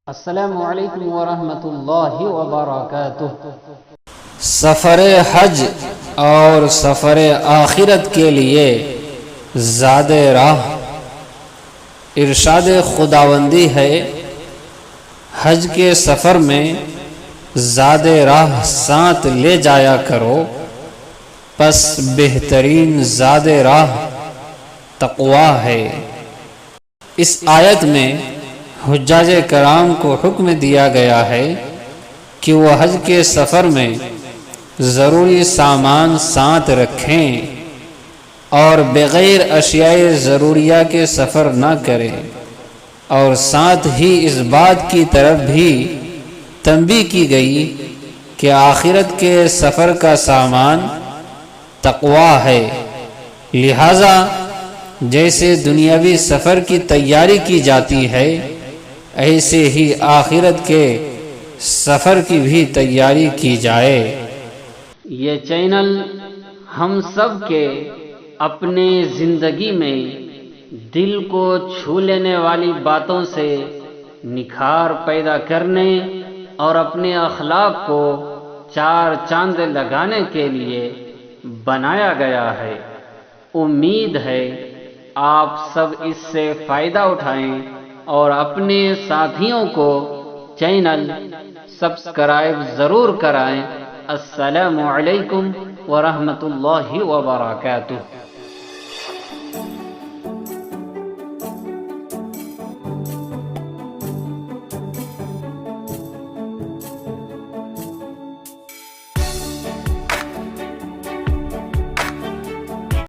السلام علیکم ورحمۃ اللہ وبرکاتہ۔ سفر حج اور سفر آخرت کے لیے زاد راہ۔ ارشاد خداوندی ہے، حج کے سفر میں زاد راہ ساتھ لے جایا کرو، پس بہترین زاد راہ تقویٰ ہے۔ اس آیت میں حجاج کرام کو حکم دیا گیا ہے کہ وہ حج کے سفر میں ضروری سامان ساتھ رکھیں اور بغیر اشیاء ضروریہ کے سفر نہ کریں، اور ساتھ ہی اس بات کی طرف بھی تنبیہ کی گئی کہ آخرت کے سفر کا سامان تقویٰ ہے، لہذا جیسے دنیاوی سفر کی تیاری کی جاتی ہے، ایسے ہی آخرت کے سفر کی بھی تیاری کی جائے۔ یہ چینل ہم سب کے اپنے زندگی میں دل کو چھو لینے والی باتوں سے نکھار پیدا کرنے اور اپنے اخلاق کو چار چاند لگانے کے لیے بنایا گیا ہے۔ امید ہے آپ سب اس سے فائدہ اٹھائیں اور اپنے ساتھیوں کو چینل سبسکرائب ضرور کرائیں۔ السلام علیکم ورحمۃ اللہ وبرکاتہ۔